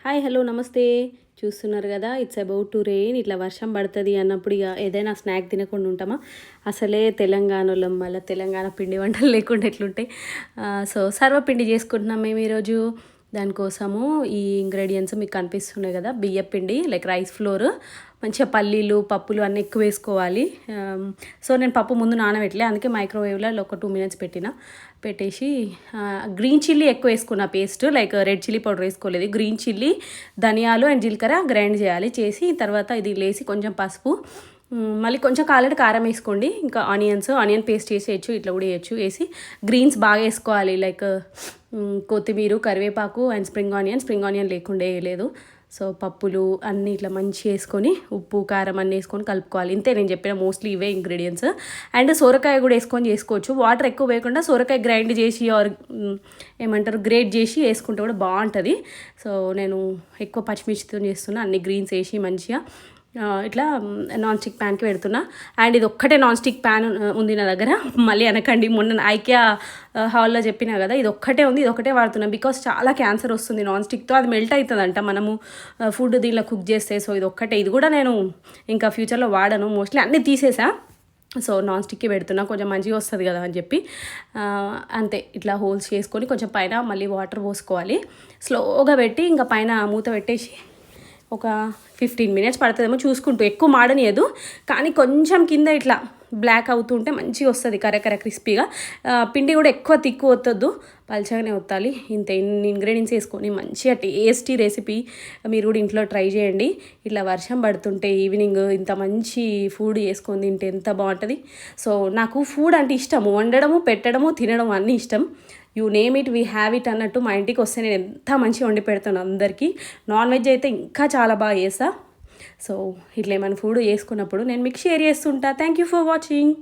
Hi hello నమస్తే. చూస్తున్నారు కదా, ఇట్స్ అబౌట్ టు రెయిన్. ఇట్లా వర్షం పడుతుంది అన్నప్పుడు ఇక ఏదైనా స్నాక్ తినకుండా ఉంటామా? అసలే తెలంగాణలో మళ్ళీ తెలంగాణ పిండి వంటలు లేకుండా ఎట్లుంటాయి. సో సర్వపిండి చేసుకుంటున్నాం మేము ఈరోజు. దానికోసము ఈ ఇంగ్రీడియంట్స్ మీకు కనిపిస్తున్నాయి కదా, బియ్యం పిండి లైక్ రైస్ ఫ్లోర్, మంచిగా పల్లీలు పప్పులు అన్నీ ఎక్కువ వేసుకోవాలి. సో నేను పప్పు ముందు నానబెట్టలే, అందుకే మైక్రోవేవ్లో ఒక 2 minutes పెట్టేసి గ్రీన్ చిల్లీ ఎక్కువ వేసుకున్న paste, like red chilli powder వేసుకోలేదు. గ్రీన్ చిల్లీ, ధనియాలు అండ్ జీలకర్ర గ్రైండ్ చేయాలి. చేసి తర్వాత ఇది లేసి కొంచెం పసుపు, మళ్ళీ కొంచెం కావాలంటే కారం వేసుకోండి. ఇంకా ఆనియన్ పేస్ట్ వేసేయచ్చు, ఇట్లా కూడా వేయచ్చు. వేసి గ్రీన్స్ బాగా వేసుకోవాలి, లైక్ కొత్తిమీర, కరివేపాకు అండ్ స్ప్రింగ్ ఆనియన్ లేకుండా వేయలేదు. సో పప్పులు అన్నీ ఇట్లా మంచిగా వేసుకొని ఉప్పు కారం అన్నీ వేసుకొని కలుపుకోవాలి. ఇంతే, నేను చెప్పిన మోస్ట్లీ ఇవే ఇంగ్రీడియంట్స్. అండ్ సొరకాయ కూడా వేసుకొని చేసుకోవచ్చు. వాటర్ ఎక్కువ వేయకుండా సొరకాయ గ్రైండ్ చేసి గ్రేట్ చేసి వేసుకుంటే కూడా బాగుంటుంది. సో నేను ఎక్కువ పచ్చిమిర్చితో చేస్తున్నా, అన్ని గ్రీన్స్ వేసి మంచిగా ఇట్లా నాన్ స్టిక్ ప్యాన్కి పెడుతున్నా. అండ్ ఇది ఒక్కటే నాన్ స్టిక్ ప్యాన్ ఉంది నా దగ్గర, మళ్ళీ అనకండి. మొన్న ఐకియా హాల్లో చెప్పినా కదా, ఇది ఒక్కటే ఉంది, ఇది ఒకటే వాడుతున్నా. బికాస్ చాలా క్యాన్సర్ వస్తుంది నాన్ స్టిక్తో, అది మెల్ట్ అవుతుందంట మనము ఫుడ్ దీనిలో కుక్ చేస్తే. సో ఇది ఒక్కటే, ఇది కూడా నేను ఇంకా ఫ్యూచర్లో వాడను, మోస్ట్లీ అన్నీ తీసేసా. సో నాన్ స్టిక్కి పెడుతున్నా, కొంచెం మంచిగా వస్తుంది కదా అని చెప్పి. అంతే, ఇట్లా హోల్స్ చేసుకొని కొంచెం పైన మళ్ళీ వాటర్ పోసుకోవాలి. స్లోగా పెట్టి ఇంకా పైన మూత పెట్టేసి ఒక 15 minutes పడుతుందేమో చూసుకుంటూ. ఎక్కువ మాడనియదు, కానీ కొంచెం కింద ఇట్లా బ్లాక్ అవుతుంటే మంచిగా వస్తుంది కరకర క్రిస్పీగా. పిండి కూడా ఎక్కువ తిక్కు వత్తద్దు, పలచగానే వత్తాలి. ఇన్ని ఇంగ్రీడియంట్స్ వేసుకొని మంచిగా టేస్టీ రెసిపీ మీరు కూడా ఇంట్లో ట్రై చేయండి. ఇట్లా వర్షం పడుతుంటే ఈవినింగ్ ఇంత మంచి ఫుడ్ చేసుకొని తింటే ఎంత బాగుంటుంది. సో నాకు ఫుడ్ అంటే ఇష్టము, వండడము, పెట్టడము, తినడం అన్నీ ఇష్టం. You name it, we have it అన్నట్టు. మా ఇంటికి వస్తే నేను ఎంత మంచిగా వండి పెడతాను అందరికీ. నాన్ వెజ్ అయితే ఇంకా చాలా బాగా చేస్తా. సో ఇట్లా ఏమైనా ఫుడ్ చేసుకున్నప్పుడు నేను మీకు షేర్ చేస్తుంటా. Thank you for watching.